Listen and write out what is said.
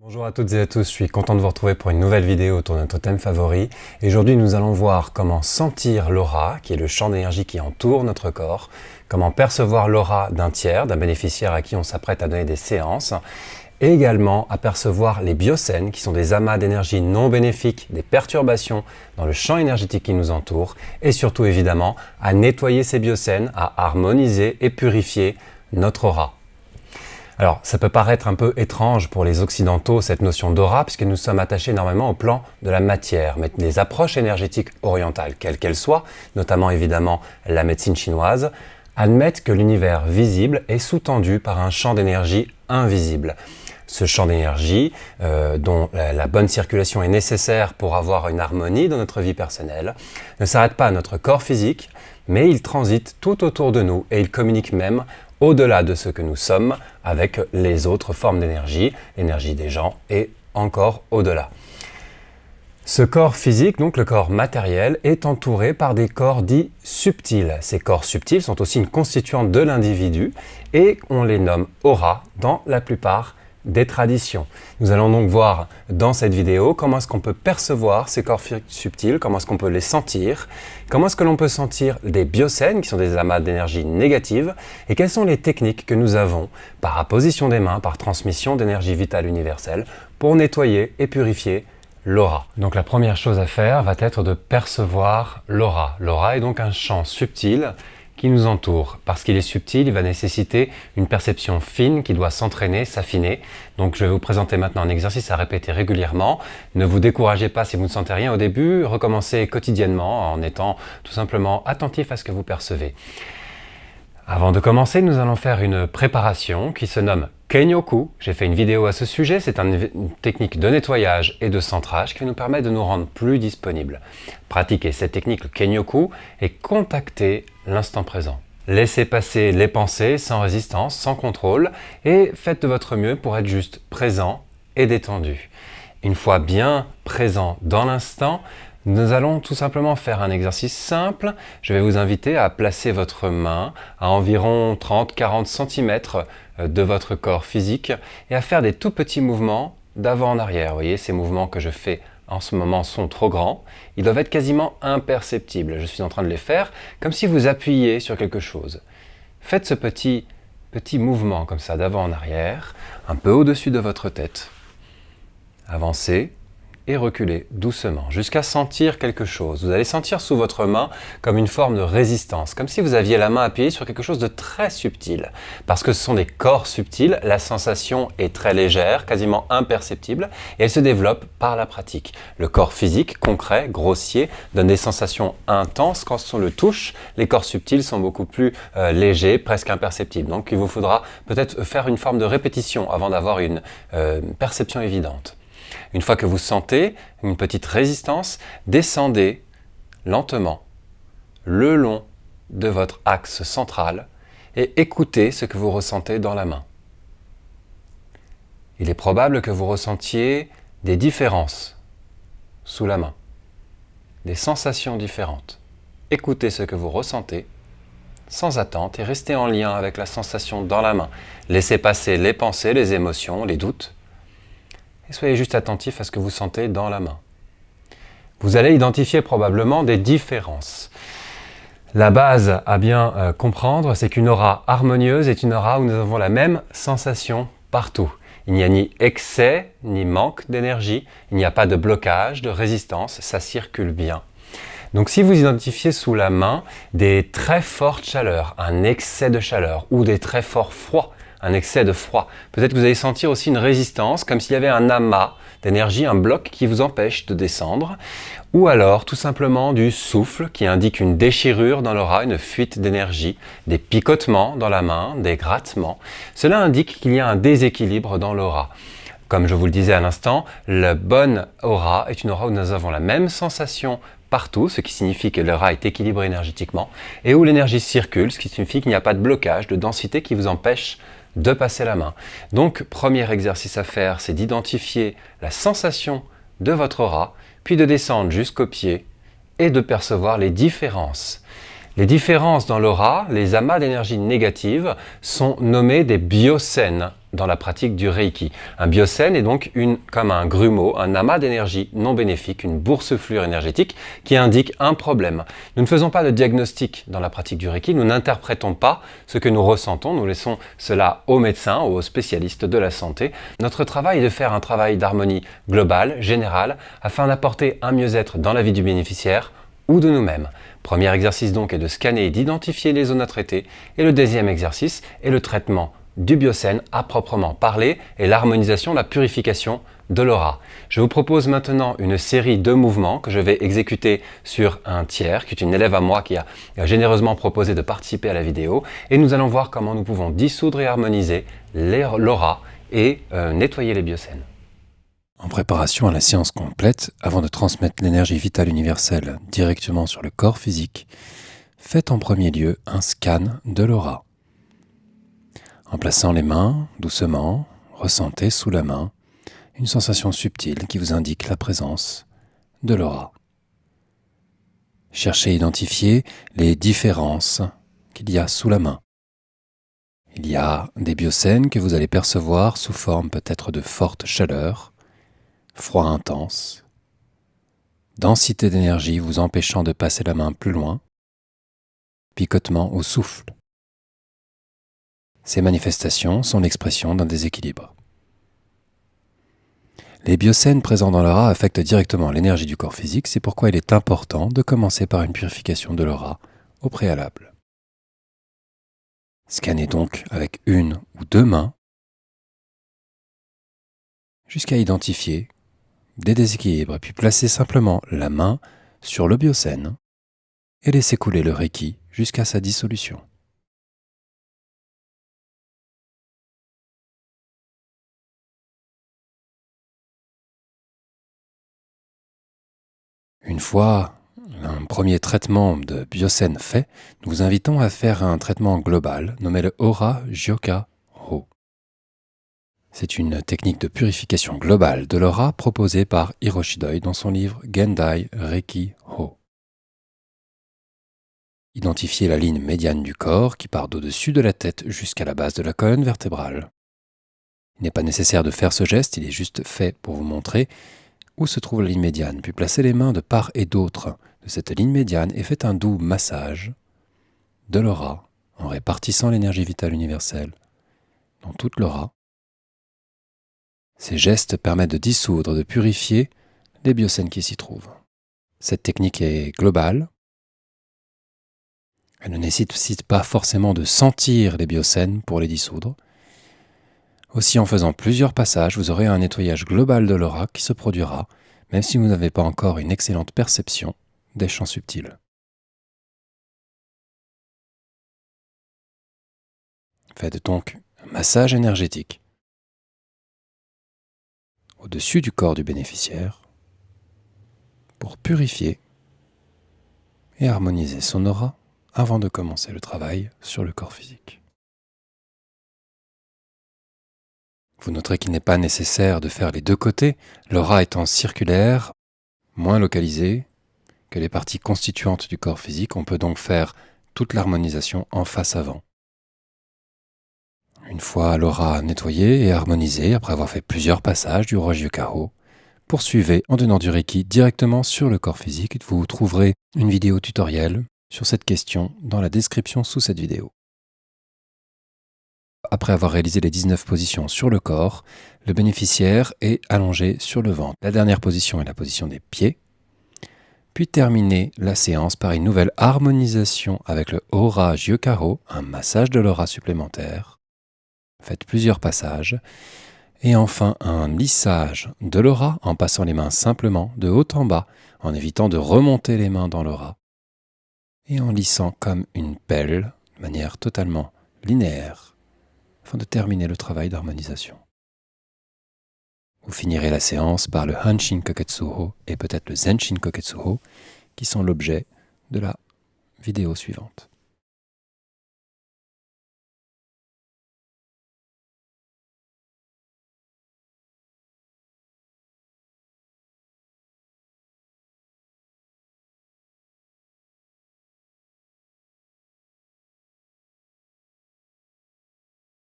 Bonjour à toutes et à tous, je suis content de vous retrouver pour une nouvelle vidéo autour de notre thème favori. Et aujourd'hui, nous allons voir comment sentir l'aura, qui est le champ d'énergie qui entoure notre corps, comment percevoir l'aura d'un tiers, d'un bénéficiaire à qui on s'apprête à donner des séances, et également apercevoir les biocènes, qui sont des amas d'énergie non bénéfiques, des perturbations dans le champ énergétique qui nous entoure, et surtout évidemment à nettoyer ces biocènes, à harmoniser et purifier notre aura. Alors, ça peut paraître un peu étrange pour les Occidentaux, cette notion d'aura, puisque nous sommes attachés énormément au plan de la matière. Mais les approches énergétiques orientales, quelles qu'elles soient, notamment évidemment la médecine chinoise, admettent que l'univers visible est sous-tendu par un champ d'énergie invisible. Ce champ d'énergie, dont la bonne circulation est nécessaire pour avoir une harmonie dans notre vie personnelle, ne s'arrête pas à notre corps physique, mais il transite tout autour de nous et il communique même au-delà de ce que nous sommes avec les autres formes d'énergie, l'énergie des gens et encore au-delà. Ce corps physique, donc le corps matériel, est entouré par des corps dits subtils. Ces corps subtils sont aussi une constituante de l'individu et on les nomme aura dans la plupart des traditions. Nous allons donc voir dans cette vidéo comment est-ce qu'on peut percevoir ces corps subtils, comment est-ce qu'on peut les sentir, comment est-ce que l'on peut sentir des biocènes qui sont des amas d'énergie négative et quelles sont les techniques que nous avons par apposition des mains, par transmission d'énergie vitale universelle pour nettoyer et purifier l'aura. Donc la première chose à faire va être de percevoir l'aura. L'aura est donc un champ subtil qui nous entoure. Parce qu'il est subtil, il va nécessiter une perception fine qui doit s'entraîner, s'affiner. Donc je vais vous présenter maintenant un exercice à répéter régulièrement. Ne vous découragez pas si vous ne sentez rien au début, recommencez quotidiennement en étant tout simplement attentif à ce que vous percevez. Avant de commencer, nous allons faire une préparation qui se nomme Kenyoku. J'ai fait une vidéo à ce sujet, c'est une technique de nettoyage et de centrage qui va nous permettre de nous rendre plus disponibles. Pratiquez cette technique, le Kenyoku, et contactez l'instant présent. Laissez passer les pensées sans résistance, sans contrôle, et faites de votre mieux pour être juste présent et détendu. Une fois bien présent dans l'instant, nous allons tout simplement faire un exercice simple. Je vais vous inviter à placer votre main à environ 30-40 cm de votre corps physique et à faire des tout petits mouvements d'avant en arrière. Vous voyez, ces mouvements que je fais en ce moment sont trop grands. Ils doivent être quasiment imperceptibles. Je suis en train de les faire comme si vous appuyiez sur quelque chose. Faites ce petit mouvement comme ça d'avant en arrière, un peu au-dessus de votre tête. Avancez. Et reculez doucement jusqu'à sentir quelque chose. Vous allez sentir sous votre main comme une forme de résistance, comme si vous aviez la main appuyée sur quelque chose de très subtil. Parce que ce sont des corps subtils, la sensation est très légère, quasiment imperceptible, et elle se développe par la pratique. Le corps physique, concret, grossier, donne des sensations intenses quand on le touche. Les corps subtils sont beaucoup plus légers, presque imperceptibles. Donc il vous faudra peut-être faire une forme de répétition avant d'avoir une perception évidente. Une fois que vous sentez une petite résistance, descendez lentement le long de votre axe central et écoutez ce que vous ressentez dans la main. Il est probable que vous ressentiez des différences sous la main, des sensations différentes. Écoutez ce que vous ressentez sans attente et restez en lien avec la sensation dans la main. Laissez passer les pensées, les émotions, les doutes. Et soyez juste attentif à ce que vous sentez dans la main. Vous allez identifier probablement des différences. La base à bien comprendre, c'est qu'une aura harmonieuse est une aura où nous avons la même sensation partout. Il n'y a ni excès, ni manque d'énergie, il n'y a pas de blocage, de résistance, ça circule bien. Donc si vous identifiez sous la main des très fortes chaleurs, un excès de chaleur ou des très forts froids, un excès de froid. Peut-être que vous allez sentir aussi une résistance, comme s'il y avait un amas d'énergie, un bloc qui vous empêche de descendre. Ou alors, tout simplement, du souffle qui indique une déchirure dans l'aura, une fuite d'énergie, des picotements dans la main, des grattements. Cela indique qu'il y a un déséquilibre dans l'aura. Comme je vous le disais à l'instant, la bonne aura est une aura où nous avons la même sensation partout, ce qui signifie que l'aura est équilibrée énergétiquement, et où l'énergie circule, ce qui signifie qu'il n'y a pas de blocage, de densité qui vous empêche de passer la main. Donc, premier exercice à faire, c'est d'identifier la sensation de votre aura, puis de descendre jusqu'aux pieds et de percevoir les différences. Les différences dans l'aura, les amas d'énergie négative, sont nommés des biocènes dans la pratique du Reiki. Un biocène est donc comme un grumeau, un amas d'énergie non bénéfique, une boursouflure énergétique qui indique un problème. Nous ne faisons pas de diagnostic dans la pratique du Reiki, nous n'interprétons pas ce que nous ressentons, nous laissons cela aux médecins, aux spécialistes de la santé. Notre travail est de faire un travail d'harmonie globale, générale, afin d'apporter un mieux-être dans la vie du bénéficiaire ou de nous-mêmes. Premier exercice donc est de scanner et d'identifier les zones à traiter, et le deuxième exercice est le traitement du biocène à proprement parler et l'harmonisation, la purification de l'aura. Je vous propose maintenant une série de mouvements que je vais exécuter sur un tiers, qui est une élève à moi qui a généreusement proposé de participer à la vidéo, et nous allons voir comment nous pouvons dissoudre et harmoniser l'aura et nettoyer les biocènes. En préparation à la séance complète, avant de transmettre l'énergie vitale universelle directement sur le corps physique, faites en premier lieu un scan de l'aura. En plaçant les mains doucement, ressentez sous la main une sensation subtile qui vous indique la présence de l'aura. Cherchez à identifier les différences qu'il y a sous la main. Il y a des biocènes que vous allez percevoir sous forme peut-être de forte chaleur, froid intense, densité d'énergie vous empêchant de passer la main plus loin, picotement au souffle. Ces manifestations sont l'expression d'un déséquilibre. Les biocènes présents dans l'aura affectent directement l'énergie du corps physique, c'est pourquoi il est important de commencer par une purification de l'aura au préalable. Scannez donc avec une ou deux mains jusqu'à identifier des déséquilibres, puis placez simplement la main sur le biocène et laissez couler le Reiki jusqu'à sa dissolution. Une fois un premier traitement de biocène fait, nous vous invitons à faire un traitement global nommé le Aura Gyoka Ho. C'est une technique de purification globale de l'aura proposée par Hiroshi Doi dans son livre Gendai Reiki Ho. Identifiez la ligne médiane du corps qui part d'au-dessus de la tête jusqu'à la base de la colonne vertébrale. Il n'est pas nécessaire de faire ce geste, il est juste fait pour vous montrer où se trouve la ligne médiane, puis placez les mains de part et d'autre de cette ligne médiane et faites un doux massage de l'aura en répartissant l'énergie vitale universelle dans toute l'aura. Ces gestes permettent de dissoudre, de purifier les biocènes qui s'y trouvent. Cette technique est globale. Elle ne nécessite pas forcément de sentir les biocènes pour les dissoudre. Aussi, en faisant plusieurs passages, vous aurez un nettoyage global de l'aura qui se produira, même si vous n'avez pas encore une excellente perception des champs subtils. Faites donc un massage énergétique au-dessus du corps du bénéficiaire pour purifier et harmoniser son aura avant de commencer le travail sur le corps physique. Vous noterez qu'il n'est pas nécessaire de faire les deux côtés, l'aura étant circulaire, moins localisée que les parties constituantes du corps physique. On peut donc faire toute l'harmonisation en face avant. Une fois l'aura nettoyée et harmonisée, après avoir fait plusieurs passages du Aura Gyoka Ho, poursuivez en donnant du Reiki directement sur le corps physique. Vous trouverez une vidéo tutoriel sur cette question dans la description sous cette vidéo. Après avoir réalisé les 19 positions sur le corps, le bénéficiaire est allongé sur le ventre. La dernière position est la position des pieds. Puis terminez la séance par une nouvelle harmonisation avec le Aura Gyoka Ho, un massage de l'aura supplémentaire. Faites plusieurs passages. Et enfin, un lissage de l'aura en passant les mains simplement de haut en bas, en évitant de remonter les mains dans l'aura. Et en lissant comme une pelle, de manière totalement linéaire, afin de terminer le travail d'harmonisation. Vous finirez la séance par le Hanshin Koketsu Ho et peut-être le Zenshin Koketsu Ho, qui sont l'objet de la vidéo suivante.